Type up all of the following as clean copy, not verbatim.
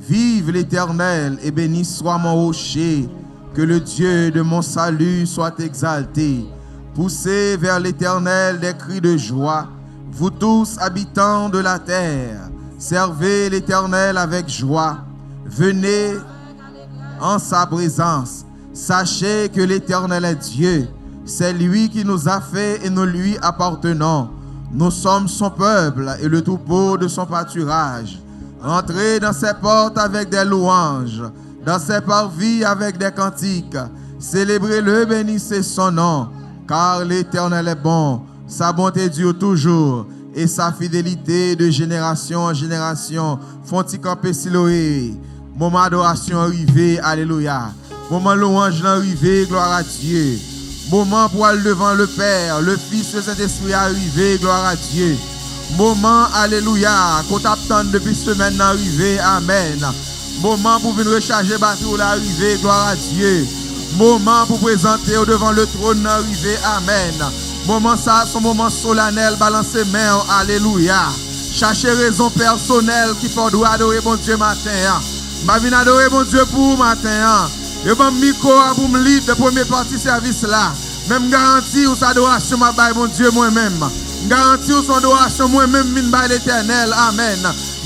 Vive l'Éternel et béni soit mon rocher. Que le Dieu de mon salut soit exalté. Poussez vers l'Éternel des cris de joie, vous tous habitants de la terre. Servez l'Éternel avec joie. Venez en sa présence. Sachez que l'Éternel est Dieu. C'est lui qui nous a fait et nous lui appartenons. Nous sommes son peuple et le troupeau de son pâturage. Entrez dans ses portes avec des louanges, dans ses parvis avec des cantiques. Célébrez-le, bénissez son nom, car l'Éternel est bon. Sa bonté dure toujours et sa fidélité de génération en génération. Font-ils camper Siloé. Moment adoration arrivé, alléluia. Moment louange arrivé, gloire à Dieu. Moment pour aller devant le Père, le Fils et le Saint-Esprit arrivé, gloire à Dieu. Moment, alléluia, qu'on t'attend depuis semaine arrivé, amen. Moment pour venir recharger batterie l'arrivée, gloire à Dieu. Moment pour présenter au devant le trône arrivé, amen. Moment ça, son moment solennel, balancer main, alléluia. Cherchez raison personnelle qui peut adorer mon Dieu matin. Ma vie adorer mon Dieu pour matin. Je vais me micro pour me lire de premier partie service là. Même garantie ou sa adoration, ma baille mon Dieu moi-même. Garantie ou son adoration moi-même, min baille l'Éternel, amen.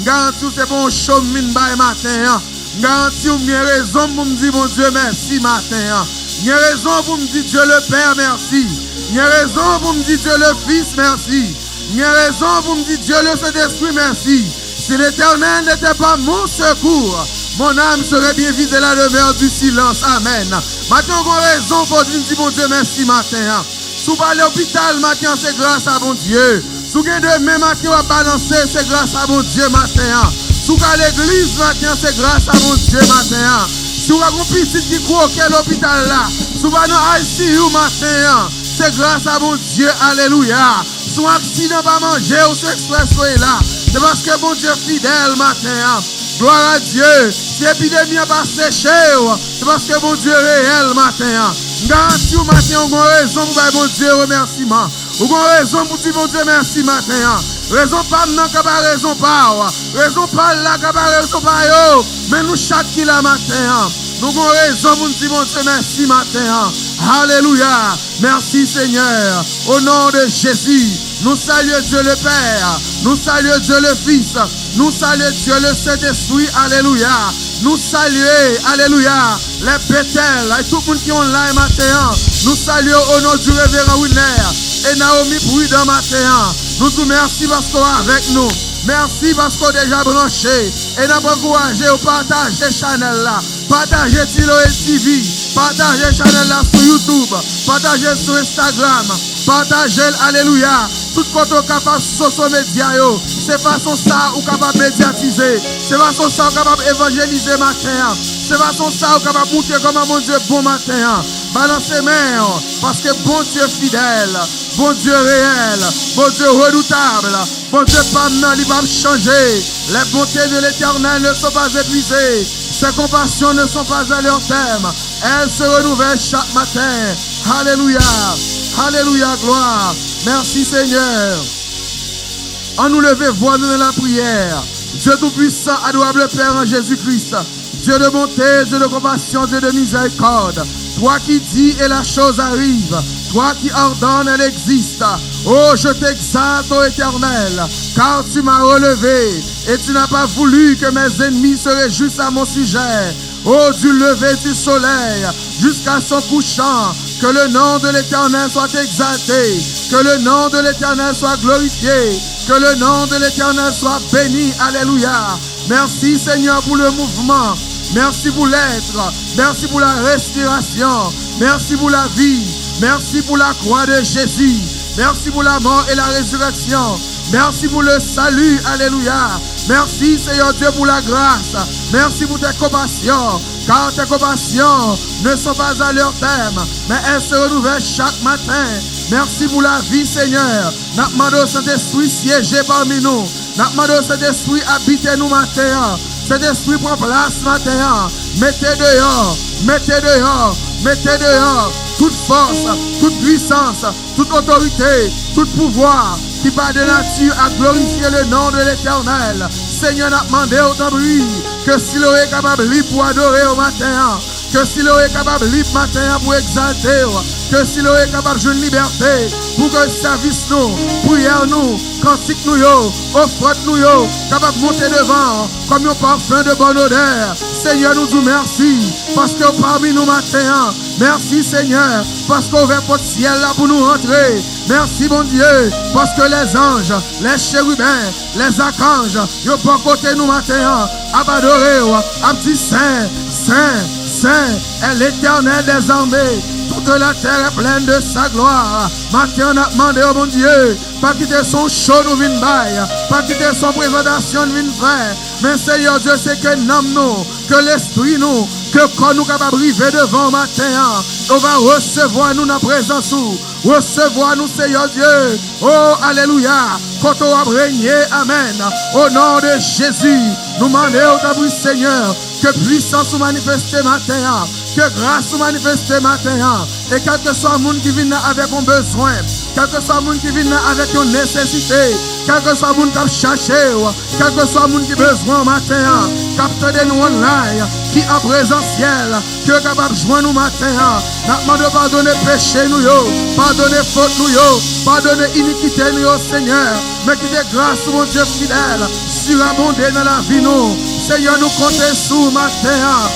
Garantie ou c'est bon show, min baille matin. Garantie ou j'ai raison pour me dire mon Dieu merci matin. J'ai raison pour me dire Dieu le Père merci. J'ai raison pour me dire Dieu le Fils merci. J'ai raison pour me dire Dieu le Saint-Esprit merci. Si l'Éternel n'était pas mon secours, mon âme serait bien vide de la demeure du silence. Amen. Maintenant, on a raison pour dire mon Dieu merci matin. Si vous allez à l'hôpital matin, c'est grâce à mon Dieu. Si vous allez demain matin, on va balancer, c'est grâce à mon Dieu matin. Si vous allez à l'église matin, c'est grâce à mon Dieu matin. Si vous avez un petit qui croit à l'hôpital là, si vous allez à ICU matin, c'est grâce à mon Dieu. Alléluia. Si vous avez un accident pas manger ou ce express là, c'est parce que mon Dieu est fidèle matin. Gloire à Dieu. Si l'épidémie n'a pas séché, c'est parce que mon Dieu est réel matin. Garantie au matin, on a raison pour mon Dieu remerciement. On a raison pour dire mon Dieu merci matin. Raison pas non, que pas raison pas. Raison pas là, que pas raison pas yo. Mais nous chaque qui la matin. Nous avons raison pour dire mon Dieu merci matin. Alléluia. Merci Seigneur. Au nom de Jésus, nous saluons Dieu le Père. Nous saluons Dieu le Fils. Nous saluons Dieu le Saint-Esprit. Alléluia. Nous saluons, alléluia, les Bethel et tout le monde qui est là matin. Nous saluons au nom du révérend Winner et Naomi Prudent matin. Nous vous remercions parce qu'on est avec nous. Merci parce qu'on est déjà branché. Et nous encouragé à partager Chanel là. Partagez Siloé TV. Partagez Chanel là sur YouTube. Partagez sur Instagram. Partagez, alléluia. Tout côté capable sur social média. C'est façon ça ou capable médiatiser. C'est façon ça ou capable évangéliser matin. C'est façon ça ou capable montrer comment mon Dieu bon matin. Balancez main parce que bon Dieu fidèle, bon Dieu réel, bon Dieu redoutable, bon Dieu pas maintenant, il va changer. Les bontés de l'Éternel ne sont pas épuisées. Ses compassions ne sont pas à leur terme. Elles se renouvellent chaque matin. Alléluia. Alléluia, gloire. Merci Seigneur. En nous lever, voir-nous dans la prière. Dieu Tout-Puissant, adorable Père en Jésus-Christ. Dieu de bonté, Dieu de compassion, Dieu de miséricorde. Toi qui dis et la chose arrive. Toi qui ordonnes, elle existe. Oh, je t'exalte, ô Éternel, car tu m'as relevé et tu n'as pas voulu que mes ennemis se réjouissent à mon sujet. Oh, du lever du soleil jusqu'à son couchant, que le nom de l'Éternel soit exalté, que le nom de l'Éternel soit glorifié, que le nom de l'Éternel soit béni. Alléluia. Merci Seigneur pour le mouvement. Merci pour l'être. Merci pour la respiration. Merci pour la vie. Merci pour la croix de Jésus. Merci pour la mort et la résurrection. Merci pour le salut. Alléluia. Merci Seigneur Dieu pour la grâce. Merci pour tes compassions. Car tes compassions ne sont pas à leur terme, mais elles se renouvellent chaque matin. Merci pour la vie Seigneur. Nous demandons au Saint-Esprit siéger parmi nous. Nous demandons au Saint-Esprit habiter nous matin. Saint-Esprit prend place matin. Mettez dehors. Mettez dehors. Mettez dehors toute force, toute puissance, toute autorité, tout pouvoir qui va de nature à glorifier le nom de l'Éternel. Seigneur, n'a demandé autant bruit que s'il aurait capable pour adorer au matin, que s'il aurait capable matin pour exalter, que s'il aurait capable de liberté pour que le service nous, prière nous, cantique nous, offre nous, capable de monter devant comme un parfum de bonne odeur. Seigneur, nous disons merci parce que parmi nous matin, merci Seigneur parce qu'on ouvre le ciel là pour nous rentrer. Merci bon Dieu parce que les anges, les chérubins, les archanges, ils vont côté nous matin à adorer, à dire Saint, Saint, Saint est l'Éternel des armées. Toute la terre est pleine de sa gloire. Matin, on a demandé au bon Dieu, pas quitter son show nous vin bail, pas quitter son présentation nous vin faire. Mais Seigneur Dieu, c'est que nous, que l'esprit nous, que quand nous capables arriver devant matin, on va recevoir nous dans la présence, recevoir nous Seigneur Dieu. Oh, alléluia. Quand on va régner, amen. Au nom de Jésus, nous demandons au Seigneur que puissance nous manifeste matin, que grâce nous manifeste matin, et quel que soit le monde qui vient avec un besoin, quel que soit le monde qui vient avec une nécessité, quel que soit le monde qui a cherché, quel que soit le monde qui a besoin matin, capte de nous online, qui est présentiel, qui est capable de joindre nous matin, nous demandons pardonner péché nous, pardonner faute nous, pardonner iniquité nous, Seigneur, mais qui de grâce mon Dieu fidèle, surabonder dans la vie nous. Seigneur, nous comptons sur matin.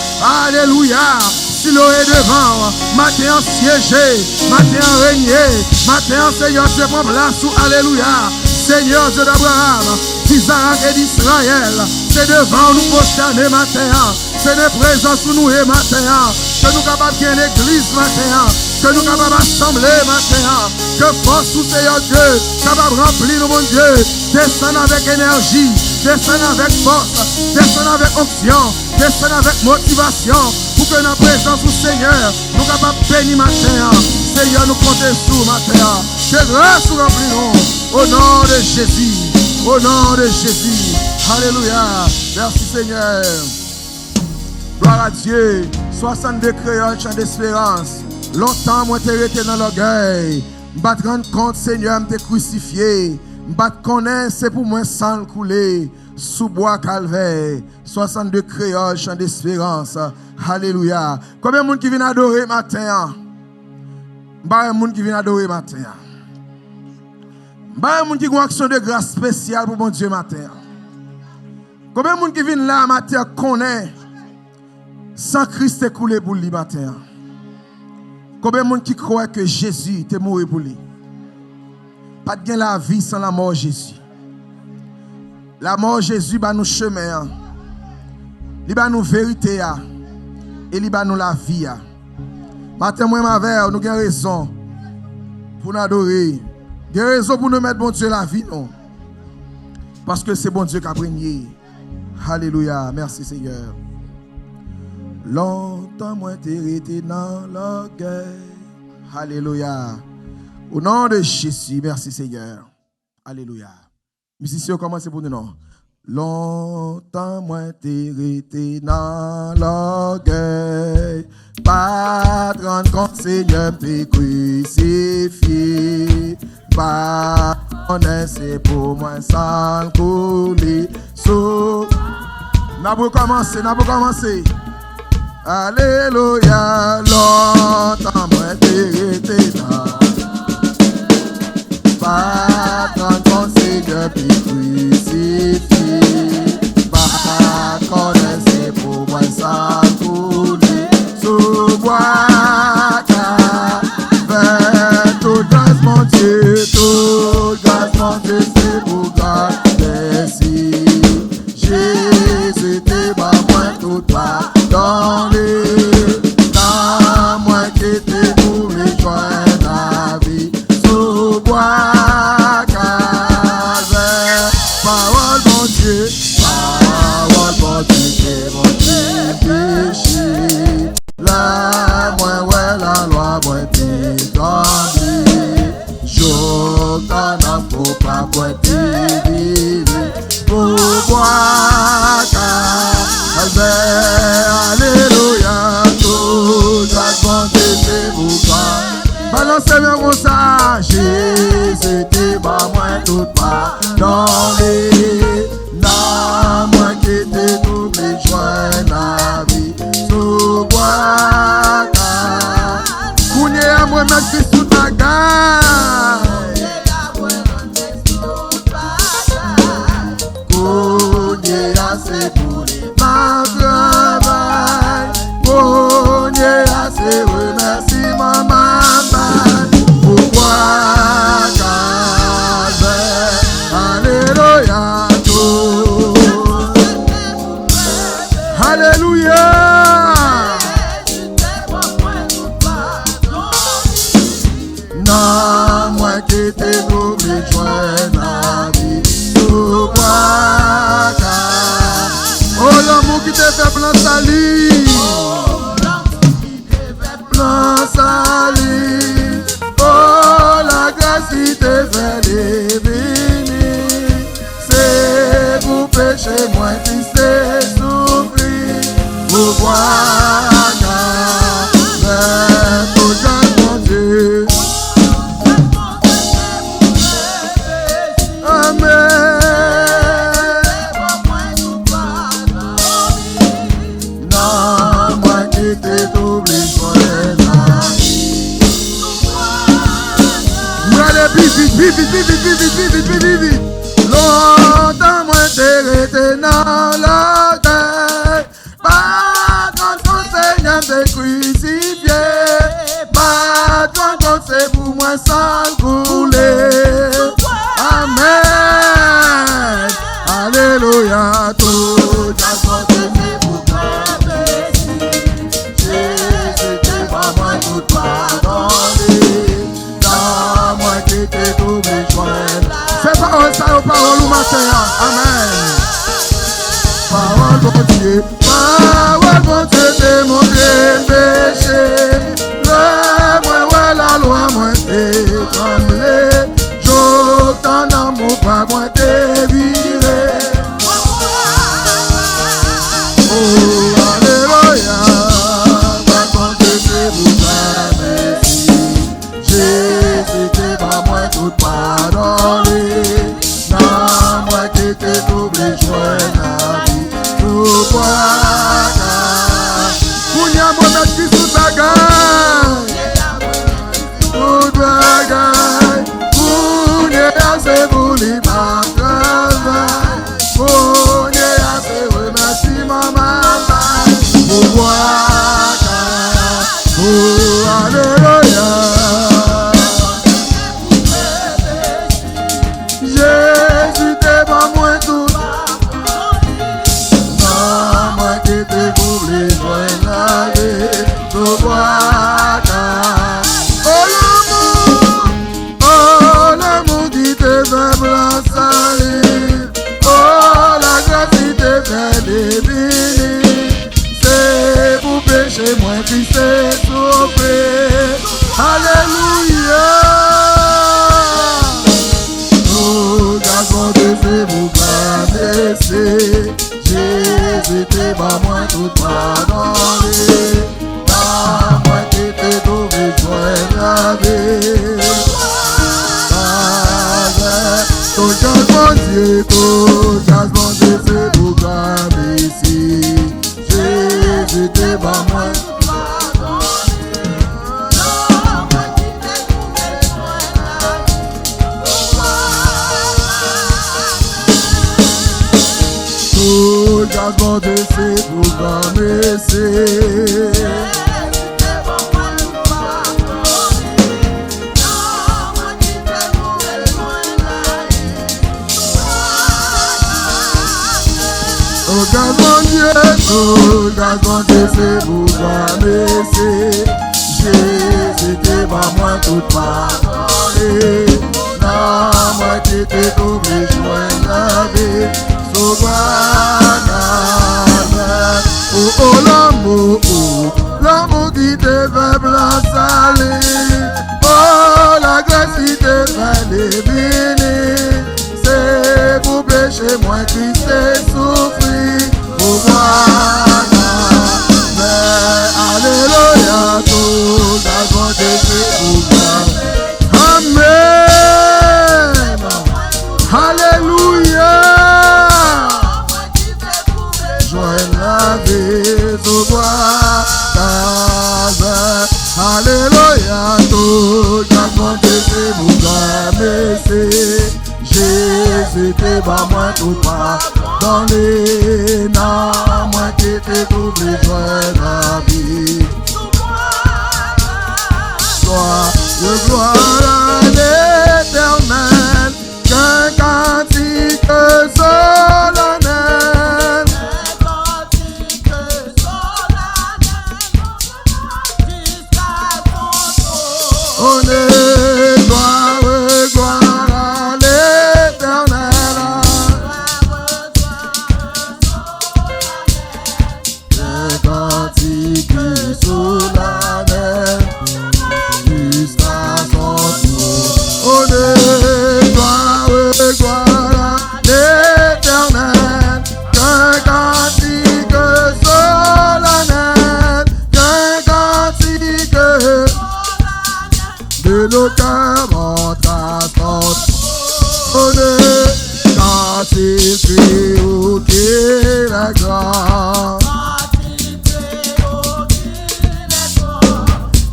Alléluia. Si l'eau est devant, matin siégé, matin régné, matin Seigneur, je prends place sous Alléluia. Seigneur Dieu d'Abraham, d'Isaac et d'Israël, c'est devant nous prosterner matin. C'est de présence pour nous et matin. Que nous capables de l'église matin. Que nous capables d'assembler matin. Que force tout Seigneur Dieu, capable de remplir nous, mon Dieu. Descendre avec énergie, descendre avec force, descendre avec onction, descendre avec motivation. Pour que dans la présence du Seigneur, nous capables de bénir matin. Seigneur, nous comptons sur matin. Que grâce nous remplirons. Au nom de Jésus. Au nom de Jésus. Alléluia. Merci Seigneur. Gloire à Dieu. 62 créoles, chant d'espérance. Longtemps, moi, t'ai été dans l'orgueil. M'bat rendre compte, Seigneur, m'te crucifié. M'bat connaître, c'est pour moi sang couler. Sous bois calvaire. 62 créoles, chant d'espérance. Alléluia. Combien de monde qui vient adorer matin? Combien de monde qui vient adorer matin? Combien de monde qui a une action de grâce spéciale pour mon Dieu matin? Combien de monde qui vient là matin connaît sans Christ est coulé pour lui matin? Combien de monde qui croit que Jésus est mort pour lui? Pas de la vie sans la mort de Jésus. La mort de Jésus va nous chemin. Il va nous vérité et il va nous la vie. Matin moi ma verre, nous avons raison pour nous adorer. Nous avons raison pour nous mettre bon Dieu la vie non. Parce que c'est bon Dieu qui a régné. Alléluia. Merci Seigneur. Longtemps moi t'ai été dans l'orgueil. Alléluia. Au nom de Jésus, merci Seigneur. Alléluia. Musiciens, commencez pour nous non. Longtemps moi t'ai été dans l'orgueil. Pas de rendre compte Seigneur t'ai crucifié. Pas c'est pour moi sans couler. N'a pas commencé. Alléluia, longtemps moi t'ai été dans. Pas quand Seigneur t'ai crucifié. Pas connaissez pour moi sans couler. Sous bois calvaire, toute grâce mon Dieu, toute grâce mon Dieu, c'est pour grâce merci. Jésus t'es pas moins tout pas. Dans moi qui t'ai pour me joindre la vie. Sous bois calvaire, parole mon Dieu, Alléluia. Non, moi qui t'ai doublé, joie la vie. Oh, l'amour qui te fait plein salut. Plein salut. Oh, la grâce qui te fait bénir. C'est pour pécher, moi qui sais souffrir. Pour voir pour mon Dieu. Vite. Longtemps moi t'es resté dans la terre. Pas quand ton Seigneur t'est crucifié. Pas quand c'est pour moi sans couler. Amen. Alléluia. Tout à côté c'est pour toi. Jésus t'es pas moi tout pardonné. Fais parole ça aux paroles au matin. Amen. Parole bon Dieu. Parole bon Dieu démontré péché. Le moi ouais la loi moi t'es tremblé. J'entends dans mon pas moi t'es viré. Oh alléluia. Parole bon Dieu c'est vous merci. Jésus t'es pas moi tout pardonné. Non, moi qui t'ai doublé, joie la vie. Tout voilà. Kounya mon qui sous ta gagne. Tout bagaille. Kounya c'est pour les bagailles. Kounya c'est remercie maman. Tout voilà. Oh alléluia. Jésus t'es pas moins tout. Non, moi qui t'ai doublé, joie la vie. Tout voilà. Oh l'amour qui te fait blanc salir. Oh la grâce qui te fait définir. C'est pour pécher moi qui sais souffrir. Alléluia. C'est vous baisser. Jésus t'es pas moi tout pardonné. Pas moi qui t'ai trouvé joie la vie. Ton chance mon Dieu, c'est vous baisser. Jésus t'es pas moi tout Bon Dieu, c'est pour commencer. Oh, grâce mon Dieu, c'est pour commencer. Jésus t'es pas moi tout pardonné. Non, moi qui t'ai trouvé joie la vie. Oh l'amour qui te fait blanc salir. Oh la grâce qui te fait définir. C'est pour pécher moi qui sais souffrir. Oh voilà. Alléluia. Tout d'abord c'est pour moi. Amen. Alléluia. Alléluia, tout garçon que c'est vous baisser. Jésus t'es pas moi tout pas dans les noms, moi qui t'ai trouvé joie la vie. Sois de gloire à l'éternel, qu'un cantique solennel. glorifié sous la mer jusqu'à son tour. Honneur, gloire et gloire à l'Éternel, qu'un cantique solennel, qu'un cantique de nos cœurs monte à son honneur, quand il crie au qui la gloire.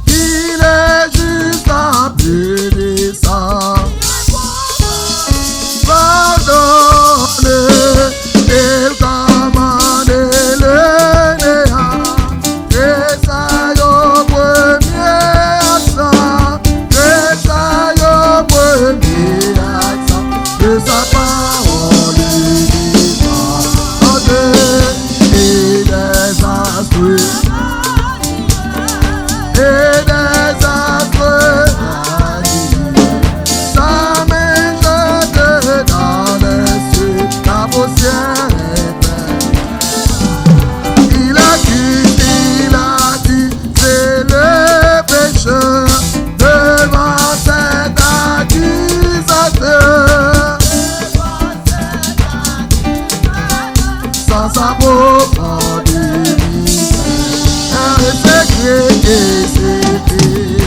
Il est juste en punissant. Pardonne, il commande le néant. Tressaille au premier accent, tressaille au premier accent de sa parole uniquement. Et des astres, et des astres, sa main jette dans les cieux, la poussière est pleine. Il a dit, c'est le pécheur devant cet accusateur. Sans sa profonde unité, c'est créé, c'est créé.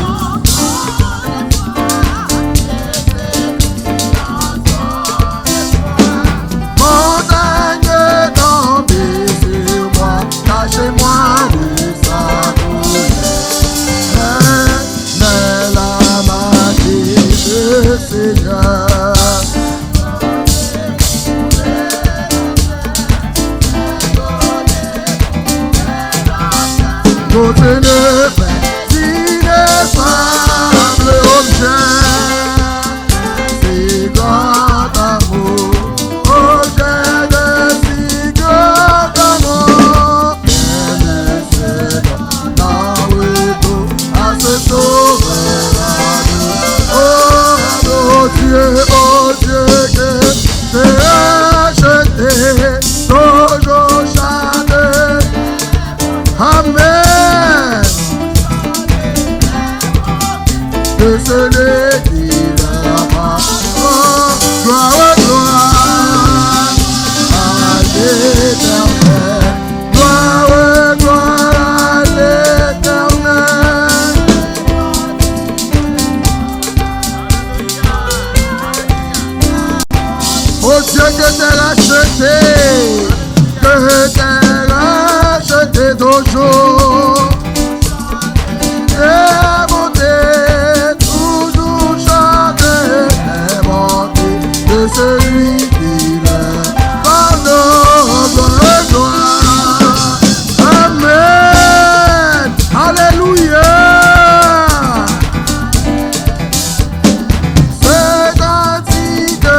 Montagne tombée sur moi, cachez-moi de sa colère. Mais la magie du Seigneur. Côté ne fait ineffable objet, si grand amour, objet de si grand amour, et le Seigneur n'a retour à ce sauveur. Oh Dieu, que t'es acheté, toujours chanté. Amen. Que celui qui l'aima, gloire, gloire à l'Éternel, gloire, gloire à l'Éternel. Oh Dieu, que t'es racheté, que t'es racheté toujours. Les bontés, toujours chanter les bontés de celui qui l'aime. Pardon, gloire, gloire. Amen. Alléluia. C'est cantique.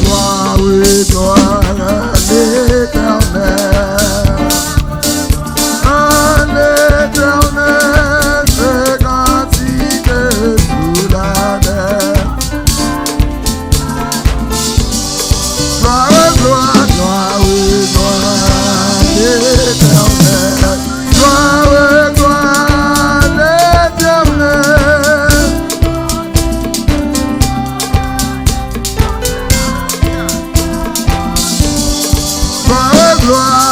Gloire et gloire à l'Éternel. À l'Éternel, c'est cantique sous la mer. Gloire, gloire, gloire et gloire à l'Éternel. Gloire et gloire à l'Éternel. Gloire, gloire.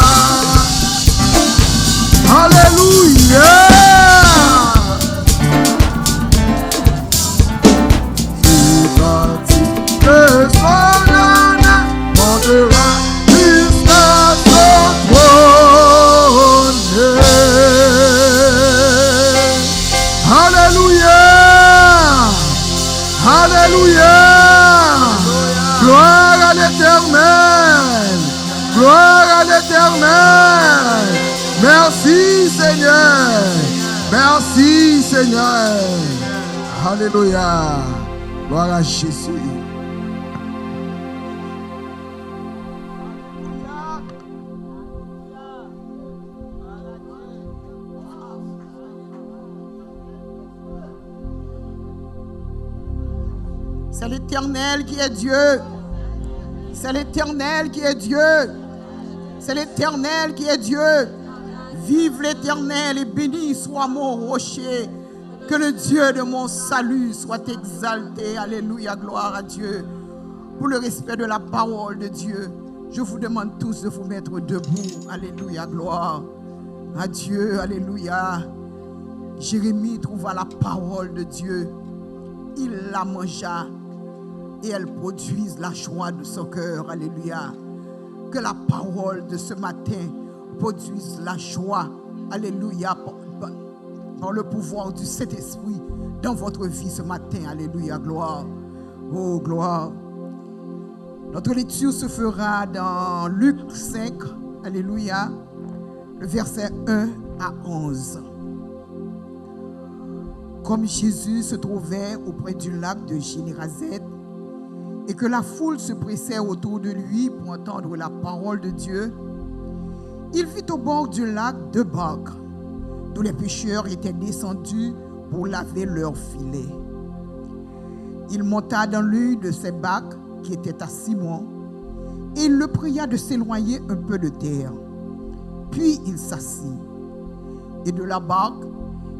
Alléluia. C'est cantique que son âme montera jusqu'à son trône. Alléluia. Alléluia. Gloire à l'Éternel. Gloire à l'Éternel. Merci Seigneur. Merci Seigneur. Alléluia. Gloire à Jésus. C'est l'Éternel qui est Dieu. C'est l'Éternel qui est Dieu. C'est l'Éternel qui est Dieu. Vive l'Éternel et béni soit mon rocher. Que le Dieu de mon salut soit exalté. Alléluia, gloire à Dieu. Pour le respect de la parole de Dieu, je vous demande tous de vous mettre debout. Alléluia, gloire à Dieu. Alléluia. Jérémie trouva la parole de Dieu. Il la mangea et elle produise la joie de son cœur. Alléluia. Que la parole de ce matin produise la joie. Alléluia. Par le pouvoir du Saint-Esprit dans votre vie ce matin. Alléluia. Gloire. Oh, gloire. Notre lecture se fera dans Luc 5. Alléluia. Le verset 1 à 11. Comme Jésus se trouvait auprès du lac de Génézareth et que la foule se pressait autour de lui pour entendre la parole de Dieu, il vit au bord du lac 2 barques d'où les pêcheurs étaient descendus pour laver leurs filets. Il monta dans l'une de ces barques qui était à Simon et il le pria de s'éloigner un peu de terre. Puis il s'assit et de la barque,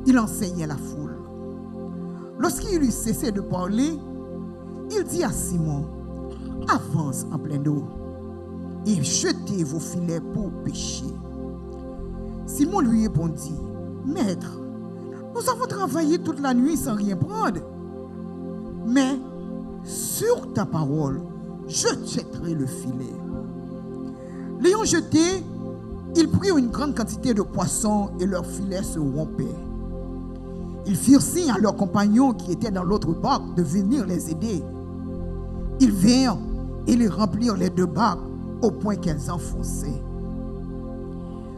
il enseignait la foule. Lorsqu'il eut cessé de parler, il dit à Simon, « Avance en pleine eau et jetez vos filets pour pêcher. » Simon lui répondit, « Maître, nous avons travaillé toute la nuit sans rien prendre. Mais sur ta parole, je jetterai le filet. » L'ayant jeté, ils prirent une grande quantité de poissons et leurs filets se rompaient. Ils firent signe à leurs compagnons qui étaient dans l'autre barque de venir les aider. Ils vinrent et les remplirent les 2 barques au point qu'elles enfonçaient.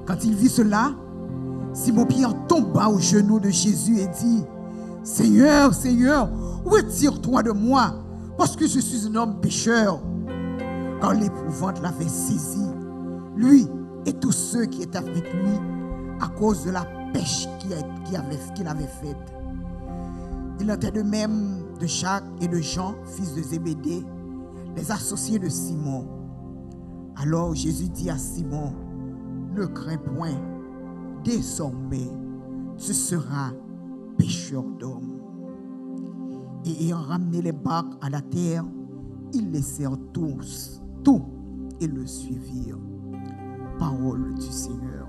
Quand il vit cela, Simon-Pierre tomba aux genoux de Jésus et dit, « Seigneur, Seigneur, retire-toi de moi, parce que je suis un homme pécheur. » Car l'épouvante l'avait saisi, lui et tous ceux qui étaient avec lui, à cause de la pêche qu'il avait faite. Il en était de même de Jacques et de Jean, fils de Zébédée, les associés de Simon. Alors Jésus dit à Simon, « Ne crains point, désormais tu seras pêcheur d'hommes. » Et ayant ramené les barques à la terre, ils laissèrent tout et le suivirent. Parole du Seigneur.